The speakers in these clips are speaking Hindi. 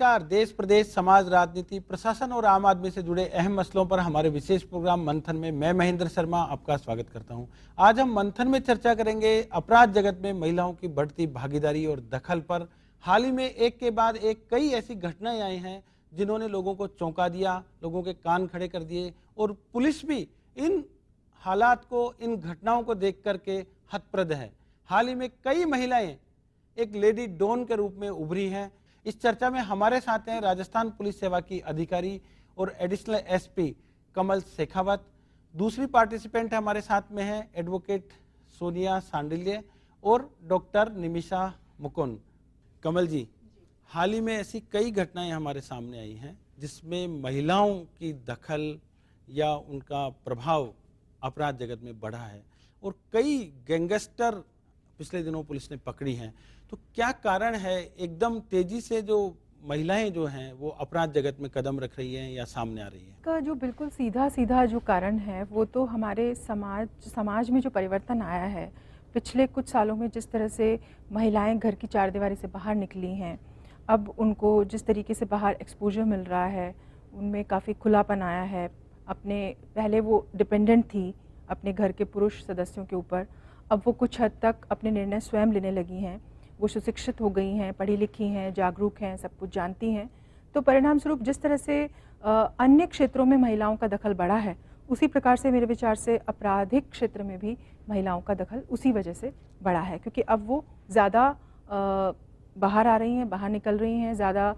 नमस्कार। देश, प्रदेश, समाज, राजनीति, प्रशासन और आम आदमी से जुड़े अहम मसलों पर हमारे विशेष प्रोग्राम मंथन में मैं महेंद्र शर्मा आपका स्वागत करता हूं। आज हम मंथन में चर्चा करेंगे अपराध जगत में महिलाओं की बढ़ती भागीदारी और दखल पर। हाल ही में एक के बाद एक कई ऐसी घटनाएं आई हैं जिन्होंने लोगों को चौंका दिया, लोगों के कान खड़े कर दिए और पुलिस भी इन हालात को, इन घटनाओं को देख करके हतप्रद है। हाल ही में कई महिलाएं एक लेडी डॉन के रूप में उभरी हैं। इस चर्चा में हमारे साथ हैं राजस्थान पुलिस सेवा की अधिकारी और एडिशनल एसपी कमल शेखावत। दूसरी पार्टिसिपेंट हमारे साथ में है एडवोकेट सोनिया सांडिल्य और डॉक्टर निमिषा मुकुंद। कमल जी, हाल ही में ऐसी कई घटनाएं हमारे सामने आई हैं जिसमें महिलाओं की दखल या उनका प्रभाव अपराध जगत में बढ़ा है और कई गैंगस्टर पिछले दिनों पुलिस ने पकड़ी हैं। तो क्या कारण है एकदम तेजी से जो महिलाएं जो हैं वो अपराध जगत में कदम रख रही हैं या सामने आ रही हैं? का जो बिल्कुल सीधा सीधा जो कारण है वो तो हमारे समाज में जो परिवर्तन आया है पिछले कुछ सालों में, जिस तरह से महिलाएं घर की चारदीवारी से बाहर निकली हैं, अब उनको जिस तरीके से बाहर एक्सपोजर मिल रहा है, उनमें काफ़ी खुलापन आया है। पहले वो डिपेंडेंट थी अपने घर के पुरुष सदस्यों के ऊपर, अब वो कुछ हद तक अपने निर्णय स्वयं लेने लगी हैं। वो सुशिक्षित हो गई हैं, पढ़ी लिखी हैं, जागरूक हैं, सब कुछ जानती हैं। तो परिणाम स्वरूप जिस तरह से अन्य क्षेत्रों में महिलाओं का दखल बढ़ा है, उसी प्रकार से मेरे विचार से आपराधिक क्षेत्र में भी महिलाओं का दखल उसी वजह से बढ़ा है, क्योंकि अब वो ज़्यादा बाहर आ रही हैं, बाहर निकल रही हैं, ज़्यादा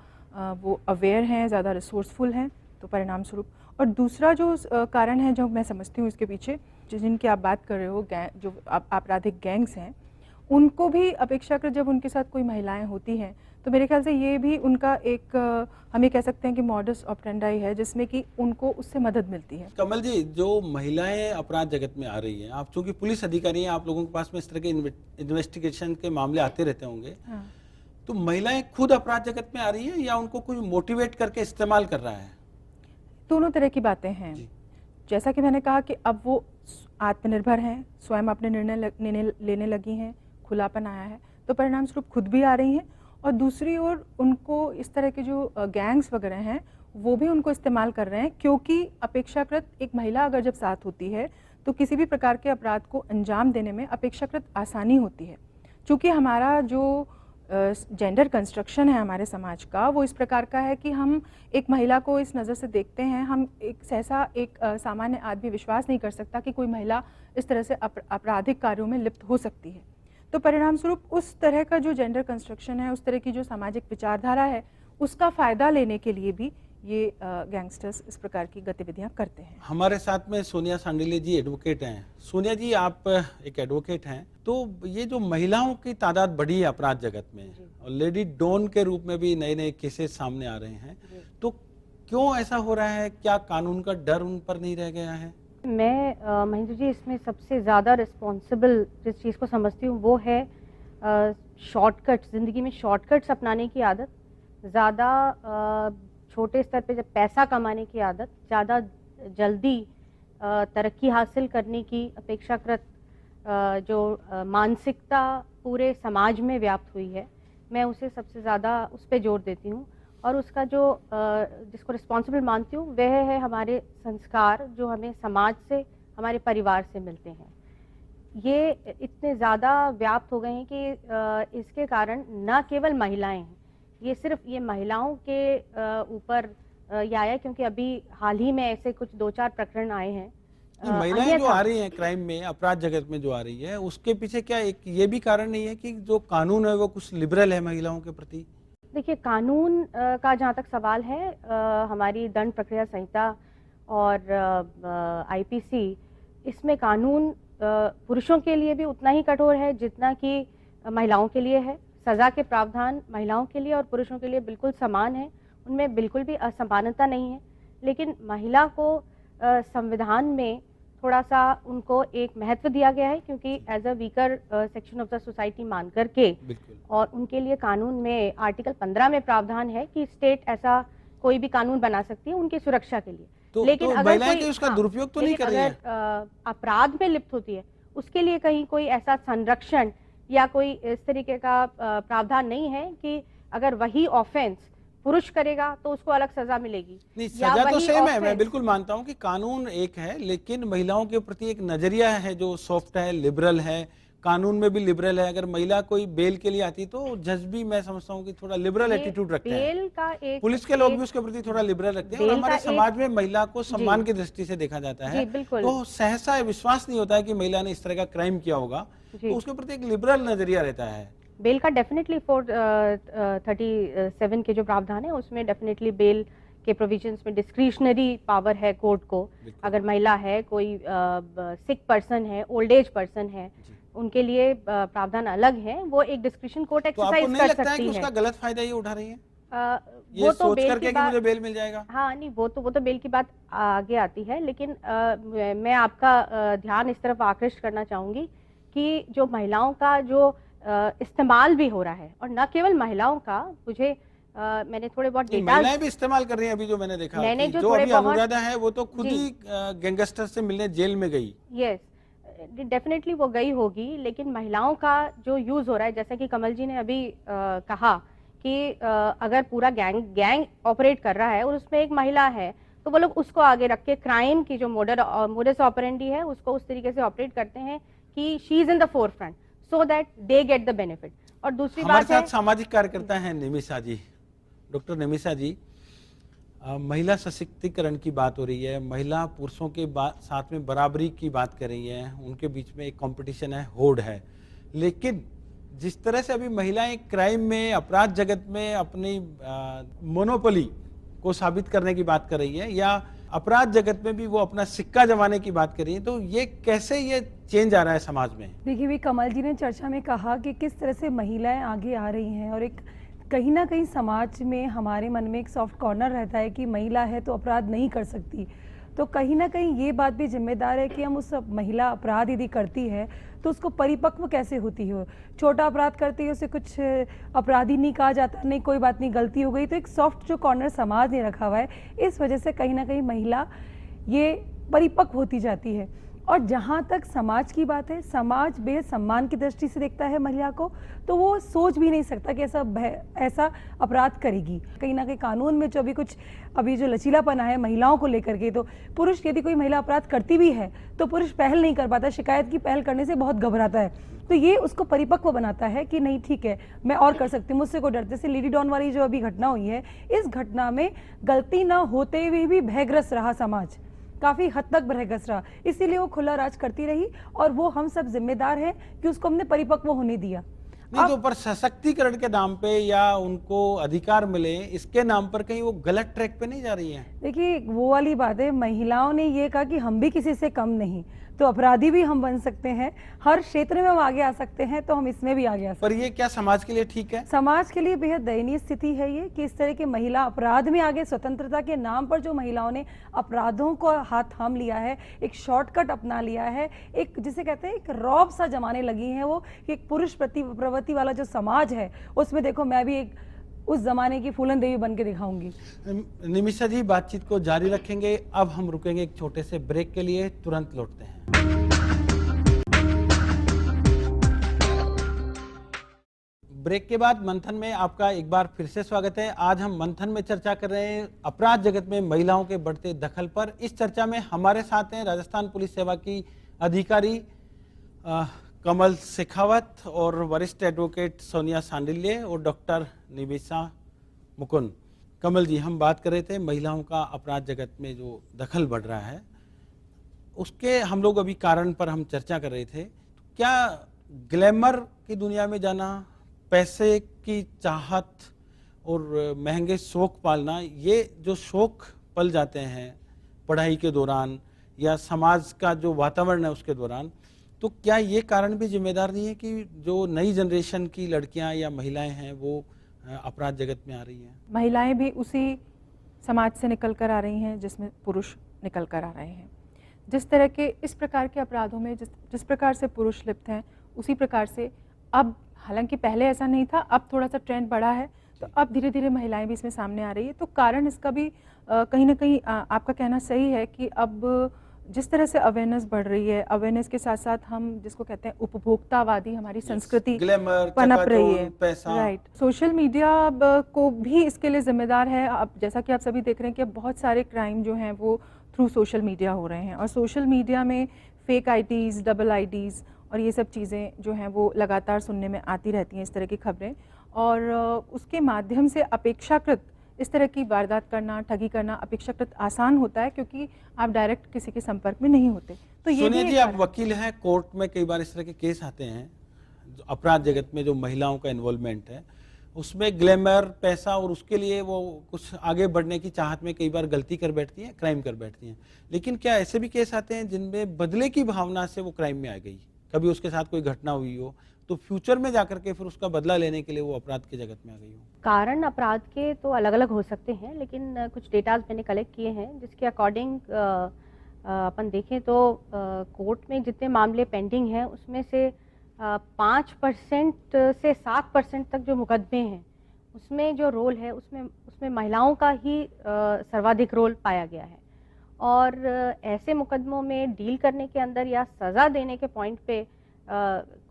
वो अवेयर हैं, ज़्यादा रिसोर्सफुल हैं। तो परिणाम स्वरूप, और दूसरा जो कारण है जो मैं समझती हूँ इसके पीछे, जिनकी आप बात कर रहे हो, जो आपराधिक गैंग्स हैं, उनको भी अपेक्षाकृत जब उनके साथ कोई महिलाएं होती हैं तो मेरे ख्याल से ये भी उनका एक हम ये कह सकते हैं कि मॉडस ऑपरेंडाई है, जिसमें कि उनको उससे मदद मिलती है। कमल जी, जो महिलाएं अपराध जगत में आ रही हैं, आप चूंकि पुलिस अधिकारी हैं, आप लोगों के पास में इस तरह के इन्वेस्टिगेशन के मामले आते रहते होंगे। हाँ। तो महिलाएं खुद अपराध जगत में आ रही हैं या उनको कोई मोटिवेट करके इस्तेमाल कर रहा है? दोनों तरह की बातें हैं। जैसा कि मैंने कहा कि अब वो आत्मनिर्भर हैं, स्वयं अपने निर्णय लेने लगी हैं, खुलापन आया है, तो परिणाम स्वरूप खुद भी आ रही हैं। और दूसरी ओर उनको इस तरह के जो गैंग्स वगैरह हैं वो भी उनको इस्तेमाल कर रहे हैं, क्योंकि अपेक्षाकृत एक महिला अगर जब साथ होती है तो किसी भी प्रकार के अपराध को अंजाम देने में अपेक्षाकृत आसानी होती है। चूँकि हमारा जो जेंडर कंस्ट्रक्शन है हमारे समाज का, वो इस प्रकार का है कि हम एक महिला को इस नज़र से देखते हैं, हम एक सामान्य आदमी विश्वास नहीं कर सकता कि कोई महिला इस तरह से आपराधिक कार्यों में लिप्त हो सकती है। तो परिणाम स्वरूप उस तरह का जो जेंडर कंस्ट्रक्शन है, उस तरह की जो सामाजिक विचारधारा है, उसका फ़ायदा लेने के लिए भी ये गैंगस्टर्स इस प्रकार की गतिविधियां करते हैं। हमारे साथ में सोनिया सांडिल्य जी एडवोकेट हैं। सोनिया जी, आप एक एडवोकेट हैं, तो ये जो महिलाओं की तादाद बढ़ी है अपराध जगत में और लेडी डॉन के रूप में भी नए नए केसेस सामने आ रहे हैं, तो क्यों ऐसा हो रहा है? क्या कानून का डर उन पर नहीं रह गया है? मैं महेंद्र जी, इसमें सबसे ज़्यादा रिस्पॉन्सिबल जिस चीज़ को समझती हूँ वो है शॉर्टकट्स। ज़िंदगी में शॉर्टकट्स अपनाने की आदत, ज़्यादा छोटे स्तर पे जब पैसा कमाने की आदत, ज़्यादा जल्दी तरक्की हासिल करने की अपेक्षाकृत जो मानसिकता पूरे समाज में व्याप्त हुई है, मैं उसे सबसे ज़्यादा उस पर जोर देती हूँ। और उसका जो जिसको रिस्पॉन्सिबल मानती हूँ वह है हमारे संस्कार जो हमें समाज से, हमारे परिवार से मिलते हैं। ये इतने ज़्यादा व्याप्त हो गए हैं कि इसके कारण न केवल महिलाएं हैं, ये सिर्फ ये महिलाओं के ऊपर ये आया, क्योंकि अभी हाल ही में ऐसे कुछ 2-4 प्रकरण आए हैं। महिलाएं जो आ रही हैं क्राइम में, अपराध जगत में जो आ रही है, उसके पीछे क्या एक ये भी कारण नहीं है कि जो कानून है वो कुछ लिबरल है महिलाओं के प्रति? देखिए, कानून का जहाँ तक सवाल है, हमारी दंड प्रक्रिया संहिता और आईपीसी, इसमें कानून पुरुषों के लिए भी उतना ही कठोर है जितना कि महिलाओं के लिए है। सज़ा के प्रावधान महिलाओं के लिए और पुरुषों के लिए बिल्कुल समान है, उनमें बिल्कुल भी असमानता नहीं है। लेकिन महिला को संविधान में थोड़ा सा उनको एक महत्व दिया गया है, क्योंकि as a weaker section of the society मान करके, और उनके लिए कानून में आर्टिकल 15 में प्रावधान है कि स्टेट ऐसा कोई भी कानून बना सकती है उनकी सुरक्षा के लिए। लेकिन अगर कोई उसका दुरुपयोग तो नहीं कर रही है, अपराध में लिप्त होती है, उसके लिए कहीं कोई ऐसा संरक्षण या कोई इस तरीके का प्रावधान नहीं है कि अगर वही ऑफेंस पुरुष करेगा तो उसको अलग सजा मिलेगी। नहीं, या सजा तो वही सेम है, मैं offense- बिल्कुल मानता हूं कि कानून एक है, लेकिन महिलाओं के प्रति एक नजरिया है जो सॉफ्ट है, लिबरल है, कानून में भी लिबरल है। अगर महिला कोई बेल के लिए आती तो जज भी मैं समझता हूं कि थोड़ा लिबरल ये एटीट्यूड रखते हैं। बेल का एक पुलिस के लोग एक- भी उसके प्रति थोड़ा लिबरल रखते हैं और बेल हमारे का एक- समाज में महिला को सम्मान की दृष्टि से देखा जाता है। जी, बिल्कुल। तो सहसा विश्वास नहीं होता है कि महिला ने इस तरह का क्राइम किया होगा, जी। तो उसके प्रति एक लिबरल नजरिया रहता है। बेल का डेफिनेटली 437 के जो प्रावधान है उसमें डेफिनेटली बेल के प्रोविजंस में डिस्क्रिशनरी पावर है कोर्ट को। बिल्कुल। अगर महिला है, कोई सिक पर्सन है, ओल्ड एज पर्सन है, जी। उनके लिए प्रावधान अलग है, वो एक डिस्क्रिशन कोर्ट तो आपको एक्सरसाइज नहीं कर लगता है कि सकती उसका है। गलत फायदा ये उठा रही है, वो ये तो सोच बेल करके की कि मुझे बात, बेल मिल जाएगा? हाँ नहीं, वो तो बेल की बात आगे आती है, लेकिन मैं आपका ध्यान इस तरफ आकृष्ट करना चाहूंगी कि जो महिलाओं का जो इस्तेमाल भी हो रहा है, और न केवल महिलाओं का, मुझे मैंने थोड़े बहुत नहीं, डेटा, महिलाएं भी इस्तेमाल कर रही हैं। अभी जो मैंने देखा मैंने कि जो जो थोड़े अभी बहुत- अनुराधा है वो तो खुद जी। ही गैंगस्टर से मिलने जेल में गई। यस डेफिनेटली वो गई होगी, लेकिन महिलाओं का जो यूज हो रहा है, जैसा कि कमल जी ने अभी कहा कि अगर पूरा गैंग ऑपरेट कर रहा है और उसमें एक महिला है, तो वो लोग उसको आगे रख के क्राइम की जो मोडस ऑपरेंडी है उसको उस तरीके से ऑपरेट करते हैं कि she is in the four front so that they get the benefit. और दूसरी हमारे बात है, साथ सामाजिक कार्यकर्ता हैं निमिषा जी। डॉक्टर निमिषा जी, महिला सशक्तिकरण की बात हो रही है, महिला पुरुषों के साथ में बराबरी की बात कर रही है, उनके बीच में एक कंपटीशन है, होड़ है, लेकिन जिस तरह से अभी महिलाएं क्राइम में, अपराध जगत में अपनी मोनोपोली को साबित करने की बात कर रही है, या अपराध जगत में भी वो अपना सिक्का जमाने की बात कर रही है, तो ये कैसे ये चेंज आ रहा है समाज में? देखिए, भी कमल जी ने चर्चा में कहा कि किस तरह से महिलाएं आगे आ रही हैं, और एक कहीं ना कहीं समाज में हमारे मन में एक सॉफ्ट कॉर्नर रहता है कि महिला है तो अपराध नहीं कर सकती। तो कहीं ना कहीं ये बात भी जिम्मेदार है कि हम उस महिला अपराध यदि करती है तो उसको परिपक्व कैसे होती हो। छोटा अपराध करती है उसे कुछ अपराधी नहीं कहा जाता, नहीं कोई बात नहीं, गलती हो गई। तो एक सॉफ्ट जो कॉर्नर समाज ने रखा हुआ है, इस वजह से कहीं ना कहीं महिला ये परिपक्व होती जाती है। और जहाँ तक समाज की बात है, समाज बेहद सम्मान की दृष्टि से देखता है महिला को, तो वो सोच भी नहीं सकता कि ऐसा अपराध करेगी। कहीं ना कहीं कानून में जो अभी जो लचीलापन है महिलाओं को लेकर के, तो पुरुष यदि कोई महिला अपराध करती भी है तो पुरुष पहल नहीं कर पाता, शिकायत की पहल करने से बहुत घबराता है। तो ये उसको परिपक्व बनाता है कि नहीं ठीक है, मैं और कर सकती हूँ, मुझसे को डरते से लेडी डॉन वाली जो अभी घटना हुई है, इस घटना में गलती ना होते हुए भी भयग्रस्त रहा समाज, काफी हद तक भयग्रस्त रहा, इसीलिए वो खुला राज करती रही, और वो हम सब जिम्मेदार हैं कि उसको हमने परिपक्व होने दिया। नहीं तो पर सशक्तिकरण के नाम पे या उनको अधिकार मिले इसके नाम पर कहीं वो गलत ट्रैक पे नहीं जा रही है? देखिए, वो वाली बात है, महिलाओं ने ये कहा कि हम भी किसी से कम नहीं, तो अपराधी भी हम बन सकते हैं, हर क्षेत्र में हम आगे आ सकते हैं, तो हम इसमें भी आगे आ सकते हैं। पर ये क्या समाज के लिए ठीक है? समाज के लिए बेहद दयनीय स्थिति है ये कि इस तरह के महिला अपराध में आगे, स्वतंत्रता के नाम पर जो महिलाओं ने अपराधों को हाथ थाम लिया है, एक शॉर्टकट अपना लिया है, एक जिसे कहते हैं एक रौब सा जमाने लगी हैं वो, कि एक पुरुष प्रवृत्ति वाला जो समाज है उसमें देखो मैं भी एक उस जमाने की फूलन देवी बन के दिखाऊंगी। निमिषा जी, बातचीत को जारी रखेंगे, अब हम रुकेंगे एक छोटे से ब्रेक के लिए, तुरंत लौटते हैं। ब्रेक के बाद मंथन में आपका एक बार फिर से स्वागत है। आज हम मंथन में चर्चा कर रहे हैं अपराध जगत में महिलाओं के बढ़ते दखल पर। इस चर्चा में हमारे साथ हैं राजस्थान पुलिस सेवा की अधिकारी कमल शेखावत और वरिष्ठ एडवोकेट सोनिया सांडिल्य और डॉक्टर निमिषा मुकुंद। कमल जी, हम बात कर रहे थे महिलाओं का अपराध जगत में जो दखल बढ़ रहा है, उसके हम लोग अभी कारण पर हम चर्चा कर रहे थे। क्या ग्लैमर की दुनिया में जाना, पैसे की चाहत और महंगे शौक पालना, ये जो शौक पल जाते हैं पढ़ाई के दौरान या समाज का जो वातावरण है उसके दौरान, तो क्या ये कारण भी जिम्मेदार नहीं है कि जो नई जनरेशन की लड़कियां या महिलाएं हैं वो अपराध जगत में आ रही हैं? महिलाएं भी उसी समाज से निकल कर आ रही हैं जिसमें पुरुष निकल कर आ रहे हैं। जिस तरह के इस प्रकार के अपराधों में जिस प्रकार से पुरुष लिप्त हैं, उसी प्रकार से अब, हालांकि पहले ऐसा नहीं था, अब थोड़ा सा ट्रेंड बढ़ा है, तो अब धीरे धीरे महिलाएं भी इसमें सामने आ रही है। तो कारण इसका भी कहीं ना कहीं आपका कहना सही है कि अब जिस तरह से अवेयरनेस बढ़ रही है, अवेयरनेस के साथ साथ हम जिसको कहते हैं उपभोक्तावादी हमारी संस्कृति ग्लैमर, पनप रही है, पैसा, राइट। सोशल मीडिया को भी इसके लिए जिम्मेदार है। अब जैसा कि आप सभी देख रहे हैं कि अब बहुत सारे क्राइम जो हैं वो थ्रू सोशल मीडिया हो रहे हैं, और सोशल मीडिया में फेक आईडीज़, डबल आईडीज़ और ये सब चीज़ें जो हैं वो लगातार सुनने में आती रहती हैं, इस तरह की खबरें, और उसके माध्यम से अपेक्षाकृत इस तरह की वारदात करना, ठगी करना अपेक्षाकृत आसान होता है, क्योंकि आप डायरेक्ट किसी के संपर्क में नहीं होते। तो ये सोनिया भी जी, एक आप कारण- वकील हैं, कोर्ट में कई बार इस तरह के केस आते हैं, जो अपराध जगत में जो महिलाओं का इन्वॉल्वमेंट है, उसमें ग्लैमर, पैसा और उसके लिए वो कुछ आगे बढ़ने की चाहत में कई बार गलती कर बैठती हैं, क्राइम कर बैठती हैं। लेकिन क्या ऐसे भी केस आते हैं जिनमें बदले की भावना से वो क्राइम में आ गई, कभी उसके साथ कोई घटना हुई हो, तो फ्यूचर में जाकर के फिर उसका बदला लेने के लिए वो अपराध की जगत में आ गई हो? कारण अपराध के तो अलग अलग हो सकते हैं, लेकिन कुछ डेटाज मैंने कलेक्ट किए हैं जिसके अकॉर्डिंग अपन देखें तो कोर्ट में जितने मामले पेंडिंग हैं उसमें से 5% से 7% तक जो मुकदमे हैं उसमें जो रोल है उसमें महिलाओं का ही सर्वाधिक रोल पाया गया है। और ऐसे मुकदमों में डील करने के अंदर या सज़ा देने के पॉइंट पे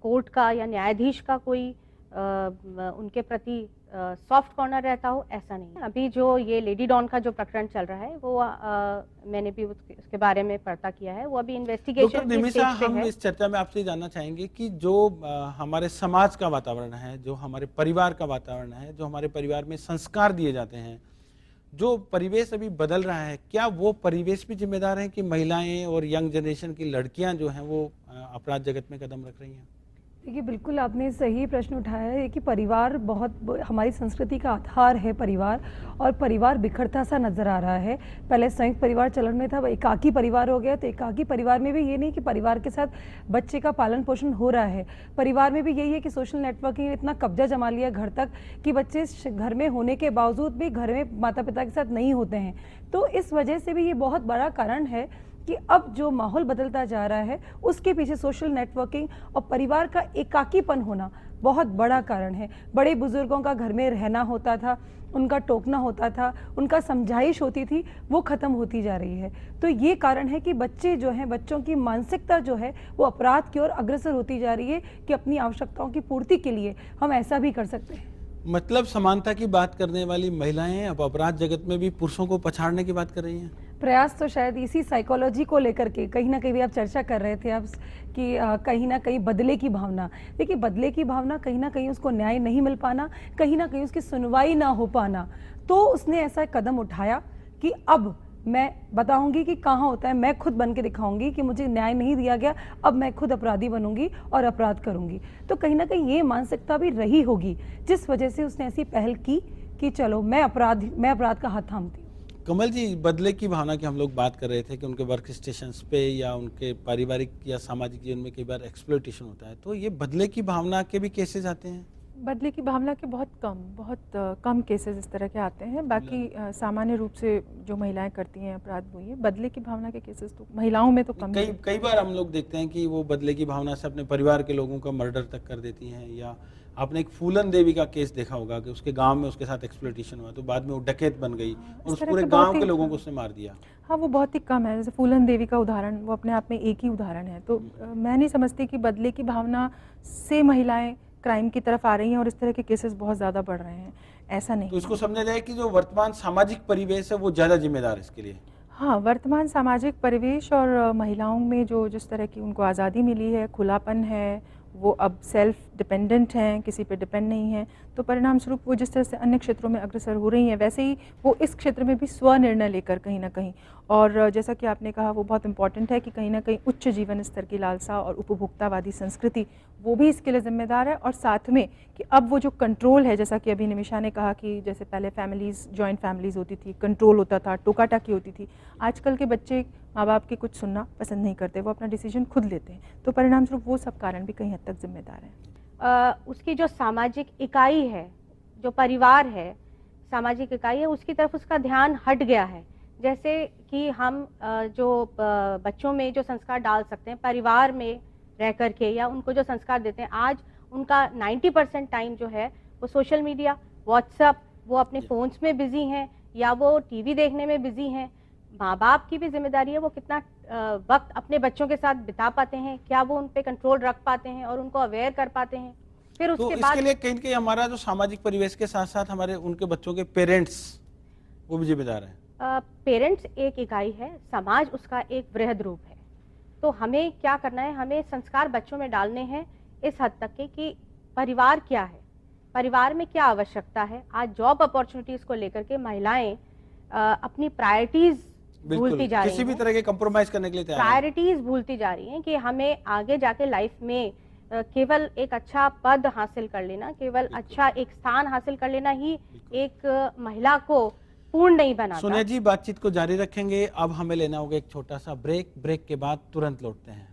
कोर्ट का या न्यायाधीश का कोई उनके प्रति सॉफ्ट कॉर्नर रहता हो, ऐसा नहीं। अभी जो ये लेडी डॉन का जो प्रकरण चल रहा है वो मैंने भी उसके बारे में पता किया है, वो अभी इन्वेस्टिगेशन डॉक्टर की निमिषा, स्टेज पे हम है। इस चर्चा में आपसे जानना चाहेंगे कि जो हमारे समाज का वातावरण है, जो हमारे परिवार का वातावरण है, जो हमारे परिवार में संस्कार दिए जाते हैं, जो परिवेश अभी बदल रहा है, क्या वो परिवेश भी जिम्मेदार है कि महिलाएं और यंग जनरेशन की लड़कियां जो हैं वो अपराध जगत में कदम रख रही हैं? देखिए, बिल्कुल आपने सही प्रश्न उठाया है कि परिवार हमारी संस्कृति का आधार है परिवार, और परिवार बिखरता सा नज़र आ रहा है। पहले संयुक्त परिवार चलन में था, अब एकाकी परिवार हो गया। तो एकाकी परिवार में भी ये नहीं कि परिवार के साथ बच्चे का पालन पोषण हो रहा है, परिवार में भी यही है कि सोशल नेटवर्किंग ने इतना कब्जा जमा लिया घर तक कि बच्चे घर में होने के बावजूद भी घर में माता पिता के साथ नहीं होते हैं। तो इस वजह से भी ये बहुत बड़ा कारण है कि अब जो माहौल बदलता जा रहा है उसके पीछे सोशल नेटवर्किंग और परिवार का एकाकीपन होना बहुत बड़ा कारण है। बड़े बुजुर्गों का घर में रहना होता था, उनका टोकना होता था, उनका समझाइश होती थी, वो ख़त्म होती जा रही है। तो ये कारण है कि बच्चे जो हैं, बच्चों की मानसिकता जो है वो अपराध की ओर अग्रसर होती जा रही है कि अपनी आवश्यकताओं की पूर्ति के लिए हम ऐसा भी कर सकते हैं। मतलब समानता की बात करने वाली महिलाएं अब अपराध जगत में भी पुरुषों को पछाड़ने की बात कर रही हैं। प्रयास तो शायद इसी साइकोलॉजी को लेकर के कहीं ना कहीं भी आप चर्चा कर रहे थे आप कि कहीं ना कहीं बदले की भावना। देखिए, बदले की भावना कहीं ना कहीं उसको न्याय नहीं मिल पाना, कहीं ना कहीं उसकी सुनवाई ना हो पाना, तो उसने ऐसा कदम उठाया कि अब मैं बताऊंगी कि कहाँ होता है, मैं खुद बन के दिखाऊंगी कि मुझे न्याय नहीं दिया गया, अब मैं खुद अपराधी बनूंगी और अपराध करूंगी। तो कहीं ना कहीं ये मानसिकता भी रही होगी जिस वजह से उसने ऐसी पहल की कि चलो मैं अपराध का हाथ थामती हूँ। कमल जी, बदले की भावना की हम लोग बात कर रहे थे कि उनके वर्क स्टेशंस पे या उनके पारिवारिक या सामाजिक जीवन में कई बार एक्सप्लॉयटेशन होता है, तो ये बदले की भावना के भी केसेस आते हैं? बदले की भावना के बहुत कम केसेस इस तरह के आते हैं। बाकी सामान्य रूप से जो महिलाएं करती हैं अपराध, वो ये बदले की भावना के केसेस तो महिलाओं में तो कम ही कई बार हम लोग देखते हैं कि वो बदले की भावना से अपने परिवार के लोगों का मर्डर तक कर देती हैं। या आपने एक फूलन देवी का केस देखा होगा कि उसके गांव में उसके साथ एक्सप्लॉयटेशन हुआ, तो बाद में वो डकैत बन गई और उस तरह पूरे के बहुत गांव ही- के लोगों को उसने मार दिया। हाँ, वो बहुत ही कम है। जैसे फूलन देवी का उदाहरण, वो अपने आप में एक ही उदाहरण है। तो मैं नहीं समझती कि बदले की भावना से महिलाएं क्राइम की तरफ आ रही हैं और इस तरह के केसेस बहुत ज़्यादा बढ़ रहे हैं, ऐसा नहीं तो इसको समझा जाए कि जो वर्तमान सामाजिक परिवेश है वो ज़्यादा जिम्मेदार है इसके लिए। हाँ, वर्तमान सामाजिक परिवेश और महिलाओं में जो जिस तरह की उनको आज़ादी मिली है, खुलापन है, वो अब सेल्फ डिपेंडेंट हैं, किसी पे डिपेंड नहीं हैं, तो परिणाम स्वरूप वो जिस तरह से अन्य क्षेत्रों में अग्रसर हो रही हैं, वैसे ही वो इस क्षेत्र में भी स्वनिर्णय लेकर कहीं ना कहीं, और जैसा कि आपने कहा वो बहुत इंपॉर्टेंट है कि कहीं ना कहीं उच्च जीवन स्तर की लालसा और उपभोक्तावादी संस्कृति वो भी इसके लिए जिम्मेदार है। और साथ में कि अब वो जो कंट्रोल है, जैसा कि अभी निमिषा ने कहा कि जैसे पहले फैमिलीज़, जॉइंट फैमिलीज़ होती थी, कंट्रोल होता था, टोका टाकी होती थी, आजकल के बच्चे माँ बाप की कुछ सुनना पसंद नहीं करते, वो अपना डिसीजन खुद लेते हैं। तो परिणाम स्वरूप वो सब कारण भी कहीं हद तक जिम्मेदार हैं। उसकी जो सामाजिक इकाई है, जो परिवार है, सामाजिक इकाई है, उसकी तरफ उसका ध्यान हट गया है। जैसे कि हम जो बच्चों में जो संस्कार डाल सकते हैं परिवार में रह कर के, या उनको जो संस्कार देते हैं, आज उनका 90% टाइम जो है वो सोशल मीडिया, व्हाट्सएप, वो अपने फ़ोन्स में बिजी हैं या वो टीवी देखने में बिजी हैं। माँ बाप की भी जिम्मेदारी है वो कितना वक्त अपने बच्चों के साथ बिता पाते हैं, क्या वो उन पे कंट्रोल रख पाते हैं और उनको अवेयर कर पाते हैं। फिर तो उसके इसके बाद लिए कहीं न कहीं हमारा जो सामाजिक परिवेश के साथ साथ हमारे उनके बच्चों के पेरेंट्स वो भी जिम्मेदार हैं। पेरेंट्स एक इकाई है, समाज उसका एक वृहद रूप है। तो हमें क्या करना है, हमें संस्कार बच्चों में डालने हैं इस हद तक के कि परिवार क्या है, परिवार में क्या आवश्यकता है। आज जॉब अपॉर्चुनिटीज को लेकर के महिलाएं अपनी प्रायोरिटीज भूलती जा रही किसी भी हैं, तरह के कंप्रोमाइज करने के लिए तैयार हैं। प्रायोरिटीज भूलती जा रही हैं कि हमें आगे जाके लाइफ में केवल एक अच्छा पद हासिल कर लेना, केवल अच्छा एक स्थान हासिल कर लेना ही एक महिला को पूर्ण नहीं बनाता। सोनिया जी, बातचीत को जारी रखेंगे। अब हमें लेना होगा एक छोटा सा ब्रेक। ब्रेक के बाद तुरंत लौटते हैं।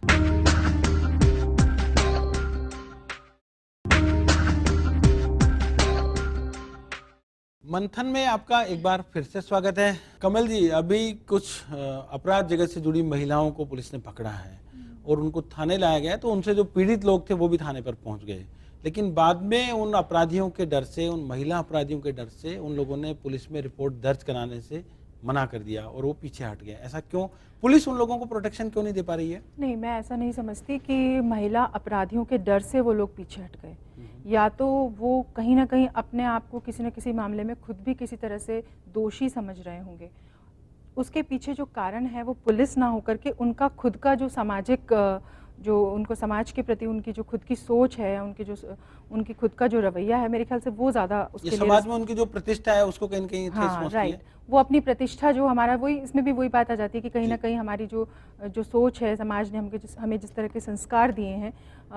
मंथन में आपका एक बार फिर से स्वागत है। कमल जी, अभी कुछ अपराध जगत से जुड़ी महिलाओं को पुलिस ने पकड़ा है और उनको थाने लाया गया, तो उनसे जो पीड़ित लोग थे वो भी थाने पर पहुंच गए, लेकिन बाद में उन अपराधियों के डर से, उन महिला अपराधियों के डर से उन लोगों ने पुलिस में रिपोर्ट दर्ज कराने से मना कर दिया और वो पीछे हट गया। ऐसा क्यों? पुलिस उन लोगों को प्रोटेक्शन क्यों नहीं दे पा रही है? नहीं, मैं ऐसा नहीं समझती कि महिला अपराधियों के डर से वो लोग पीछे हट गए। या तो वो कहीं ना कहीं अपने आप को किसी न किसी मामले में खुद भी किसी तरह से दोषी समझ रहे होंगे। उसके पीछे जो कारण है वो पुलिस ना होकर के उनका खुद का जो सामाजिक, जो उनको समाज के प्रति उनकी जो खुद की सोच है, उनकी खुद का जो रवैया है, मेरे ख्याल से वो ज़्यादा उसके लिए समाज में उनकी जो प्रतिष्ठा है उसको कहीं न कहीं ठेस पहुंचती है। राइट, वो अपनी प्रतिष्ठा जो हमारा, वही इसमें भी वही बात आ जाती है कि कहीं ना कहीं हमारी जो सोच है, समाज ने हमें जिस तरह के संस्कार दिए हैं,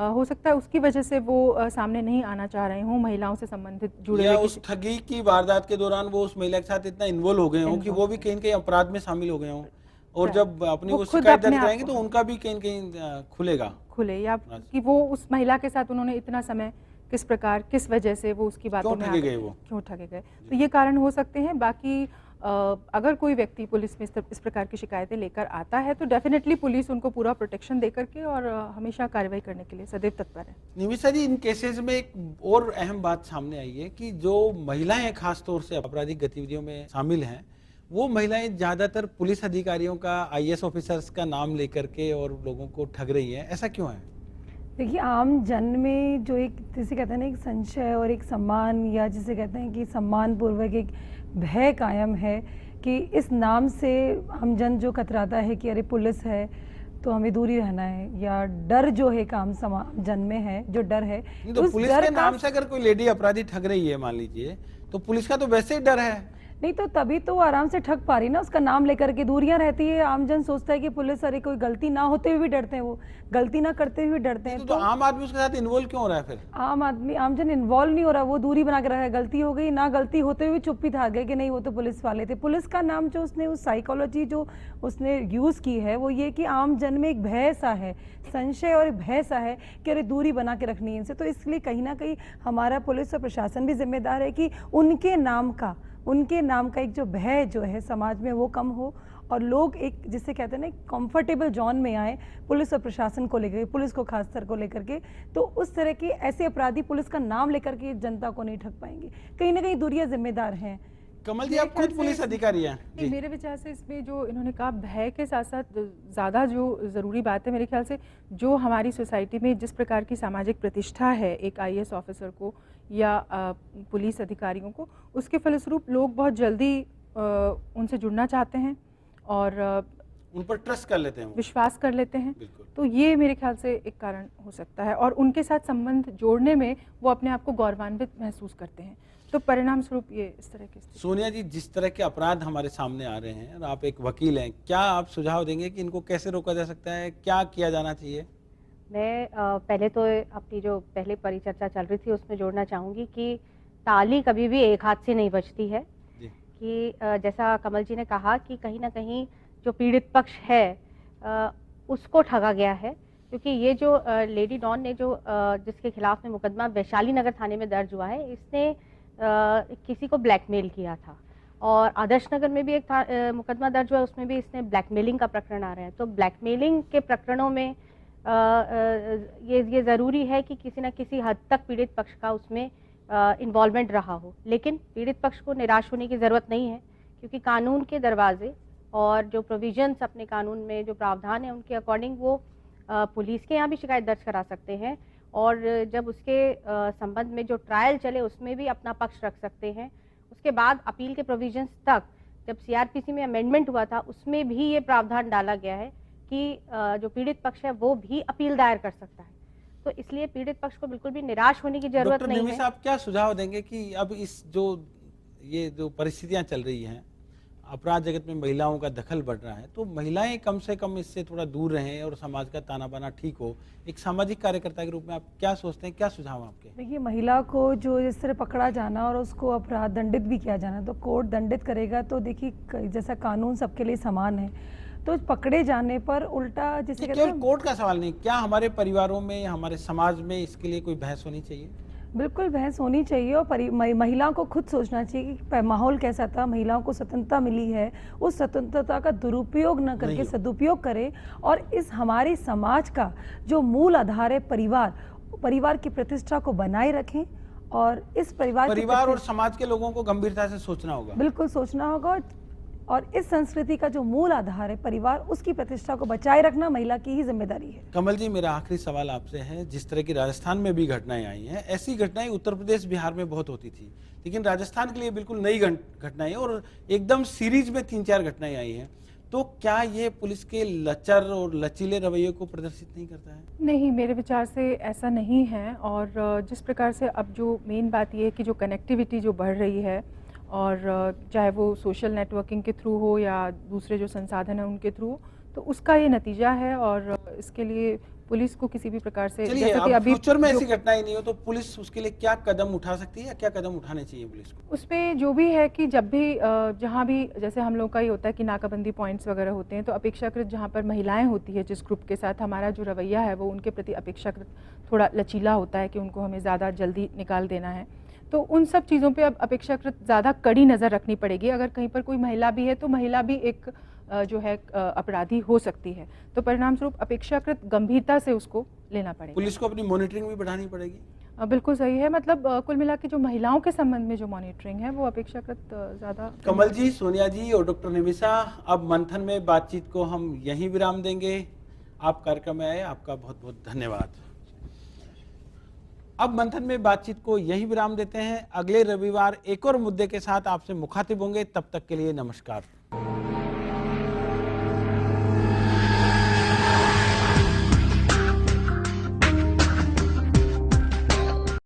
हो सकता है उसकी वजह से वो सामने नहीं आना चाह रहे हों, महिलाओं से संबंधित जुड़े या हुए उस ठगी की वारदात के दौरान वो उस महिला के साथ इतना इन्वॉल्व हो गए हों कि वो भी कहीं न कहीं अपराध में शामिल हो गए हों, और जब अपनी वो वो खुद शिकायत अपने दर्ज आप कराएंगे को- तो उनका भी कहीं न कहीं खुले। या कि वो उस महिला के साथ उन्होंने इतना समय किस प्रकार, किस वजह से वो उसकी बातों में ठगे आ गए वो? क्यों ठगे गए, तो ये कारण हो सकते हैं। बाकी अगर कोई व्यक्ति पुलिस में इस प्रकार की शिकायतें लेकर आता है तो डेफिनेटली पुलिस उनको पूरा प्रोटेक्शन दे करके और हमेशा कार्रवाई करने के लिए सदैव तत्पर है। निमिषा जी, इन केसेस में एक और अहम बात सामने आई है कि जो महिलाएं खास तौर से आपराधिक गतिविधियों में शामिल हैं, वो महिलाएं ज्यादातर पुलिस अधिकारियों का, आईएएस ऑफिसर्स का नाम लेकर के और लोगों को ठग रही हैं। ऐसा क्यों है? देखिए, आम जन में जो एक, जिसे कहते हैं ना, एक संशय और एक सम्मान, या जिसे कहते हैं कि सम्मान पूर्वक एक भय कायम है कि इस नाम से आम जन जो कतराता है कि अरे पुलिस है तो हमें दूरी रहना है, या डर जो है काम समाज जन में है, जो डर है, नहीं तो उस पुलिस डर के का- नाम से अगर कोई लेडी अपराधी ठग रही है मान लीजिए, तो पुलिस का तो वैसे ही डर है। नहीं तो तभी तो वो आराम से ठग पा रही ना, उसका नाम लेकर के दूरियां रहती है। आमजन सोचता है कि पुलिस, अरे कोई गलती ना होते हुए भी डरते हैं, वो गलती ना करते हुए डरते हैं। तो आम आदमी उसके साथ इन्वॉल्व क्यों हो रहा है फिर? आमजन इन्वॉल्व नहीं हो रहा, वो दूरी बना के रखा है। गलती हो गई ना, गलती होते हुए चुप ही था गए कि नहीं वो तो पुलिस वाले थे। पुलिस का नाम जो उसने, उस साइकोलॉजी जो उसने यूज की है वो ये कि आम जन में एक भय सा है, संशय और भय सा है कि अरे दूरी बना के रखनी है इनसे। तो इसलिए कहीं ना कहीं हमारा पुलिस और प्रशासन भी जिम्मेदार है कि उनके नाम का एक जो भय जो है समाज में वो कम हो, और लोग एक, जिसे कहते हैं ना, कंफर्टेबल जोन में आए पुलिस और प्रशासन को लेकर, पुलिस को खास कर को लेकर के। तो उस तरह के ऐसे अपराधी पुलिस का नाम लेकर के जनता को नहीं ठग पाएंगे। कहीं ना कहीं दूरियां जिम्मेदार हैं। कमल जी, आप खुद पुलिस अधिकारी हैं नहीं, मेरे विचार से इसमें जो इन्होंने कहा भय के साथ साथ ज़्यादा जो ज़रूरी बात है, मेरे ख्याल से जो हमारी सोसाइटी में जिस प्रकार की सामाजिक प्रतिष्ठा है एक आईएएस ऑफिसर को या पुलिस अधिकारियों को, उसके फलस्वरूप लोग बहुत जल्दी उनसे जुड़ना चाहते हैं और उन पर ट्रस्ट कर लेते हैं वो। विश्वास कर लेते हैं। बिल्कुल। तो ये मेरे ख्याल से एक कारण हो सकता है, और उनके साथ संबंध जोड़ने में वो अपने आप को गौरवान्वित महसूस करते हैं। तो परिणाम स्वरूप ये इस तरह के स्थिति। सोनिया जी, जिस तरह के अपराध हमारे सामने आ रहे हैं और आप एक वकील हैं, क्या आप सुझाव देंगे कि इनको कैसे रोका जा सकता है, क्या किया जाना चाहिए? मैं पहले तो अपनी जो पहले परिचर्चा चल रही थी उसमें जोड़ना चाहूँगी कि ताली कभी भी एक हाथ से नहीं बजती है। जी। कि जैसा कमल जी ने कहा कि कहीं ना कहीं जो पीड़ित पक्ष है उसको ठगा गया है, क्योंकि ये जो लेडी डॉन ने जो जिसके खिलाफ में मुकदमा वैशाली नगर थाने में दर्ज हुआ है, इसने किसी को ब्लैकमेल किया था, और आदर्श नगर में भी एक मुकदमा दर्ज हुआ, उसमें भी इसने ब्लैकमेलिंग का प्रकरण आ रहा है। तो ब्लैकमेलिंग के प्रकरणों में ये ज़रूरी है कि किसी न किसी हद तक पीड़ित पक्ष का उसमें इन्वॉल्वमेंट रहा हो, लेकिन पीड़ित पक्ष को निराश होने की ज़रूरत नहीं है, क्योंकि कानून के दरवाजे और जो प्रोविजंस अपने कानून में जो प्रावधान है उनके अकॉर्डिंग वो पुलिस के यहाँ भी शिकायत दर्ज करा सकते हैं और जब उसके संबंध में जो ट्रायल चले उसमें भी अपना पक्ष रख सकते हैं। उसके बाद अपील के प्रोविजंस तक जब सीआरपीसी में अमेंडमेंट हुआ था उसमें भी ये प्रावधान डाला गया है कि जो पीड़ित पक्ष है वो भी अपील दायर कर सकता है। तो इसलिए पीड़ित पक्ष को बिल्कुल भी निराश होने की जरूरत डॉक्टर नहीं है। निमिषा, आप क्या सुझाव देंगे कि अब इस ये जो परिस्थितियां चल रही हैं, अपराध जगत में महिलाओं का दखल बढ़ रहा है, तो महिलाएं कम से कम इससे थोड़ा दूर रहें और समाज का ताना बाना ठीक हो, एक सामाजिक कार्यकर्ता के रूप में आप क्या सोचते हैं, क्या सुझाव आपके? देखिए, महिला को जो जिस तरह पकड़ा जाना और उसको अपराध दंडित भी किया जाना, तो कोर्ट दंडित करेगा तो देखिए जैसा कानून सबके लिए समान है, तो पकड़े जाने पर उल्टा जिसे कहते केवल हैं, कोर्ट का सवाल नहीं, क्या हमारे परिवारों में, हमारे समाज में इसके लिए कोई बहस होनी चाहिए? बिल्कुल बहस होनी चाहिए और महिलाओं को खुद सोचना चाहिए कि माहौल कैसा था, महिलाओं को स्वतंत्रता मिली है, उस स्वतंत्रता का दुरुपयोग न करके सदुपयोग करें और इस हमारे समाज का जो मूल आधार है परिवार की प्रतिष्ठा को बनाए रखें और इस परिवार और समाज के लोगों को गंभीरता से सोचना होगा। बिल्कुल सोचना होगा और इस संस्कृति का जो मूल आधार है परिवार, उसकी प्रतिष्ठा को बचाए रखना महिला की ही जिम्मेदारी है। कमल जी, मेरा आखिरी सवाल आपसे है, जिस तरह की राजस्थान में भी घटनाएं आई हैं, ऐसी घटनाएं उत्तर प्रदेश बिहार में बहुत होती थी, लेकिन राजस्थान के लिए बिल्कुल नई घटनाएं और एकदम सीरीज में 3-4 घटनाएं आई हैं, तो क्या ये पुलिस के लचर और लचीले रवैये को प्रदर्शित नहीं करता है? नहीं, मेरे विचार से ऐसा नहीं है। और जिस प्रकार से अब जो मेन बात ये है कि जो कनेक्टिविटी जो बढ़ रही है और चाहे वो सोशल नेटवर्किंग के थ्रू हो या दूसरे जो संसाधन हैं उनके थ्रू, तो उसका ये नतीजा है। और इसके लिए पुलिस को किसी भी प्रकार से, चलिए, जैसे कि अब अभी फ्यूचर में ऐसी घटनाएं नहीं हो तो पुलिस उसके लिए क्या कदम उठा सकती है या क्या कदम उठाने चाहिए पुलिस को? उस पे जो भी है कि जब भी जहाँ भी, जैसे हम लोग का ही होता है कि नाकाबंदी पॉइंट्स वगैरह होते हैं, तो अपेक्षाकृत जहाँ पर महिलाएं होती है जिस ग्रुप के साथ, हमारा जो रवैया है वो उनके प्रति अपेक्षाकृत थोड़ा लचीला होता है कि उनको हमें ज़्यादा जल्दी निकाल देना है। तो उन सब चीज़ों पे अब अपेक्षाकृत ज़्यादा कड़ी नज़र रखनी पड़ेगी। अगर कहीं पर कोई महिला भी है तो महिला भी एक जो है अपराधी हो सकती है, तो परिणाम स्वरूप अपेक्षाकृत गंभीरता से उसको लेना पड़ेगा। पुलिस को अपनी मॉनिटरिंग भी बढ़ानी पड़ेगी। बिल्कुल सही है। मतलब कुल मिला के जो महिलाओं के संबंध में जो मॉनिटरिंग है वो अपेक्षाकृत ज़्यादा। कमल जी, सोनिया जी और डॉक्टर निमिषा, अब मंथन में बातचीत को हम यहीं विराम देंगे। आप कार्यक्रम में आए, आपका बहुत बहुत धन्यवाद। अब मंथन में बातचीत को यहीं विराम देते हैं। अगले रविवार एक और मुद्दे के साथ आपसे मुखातिब होंगे। तब तक के लिए नमस्कार।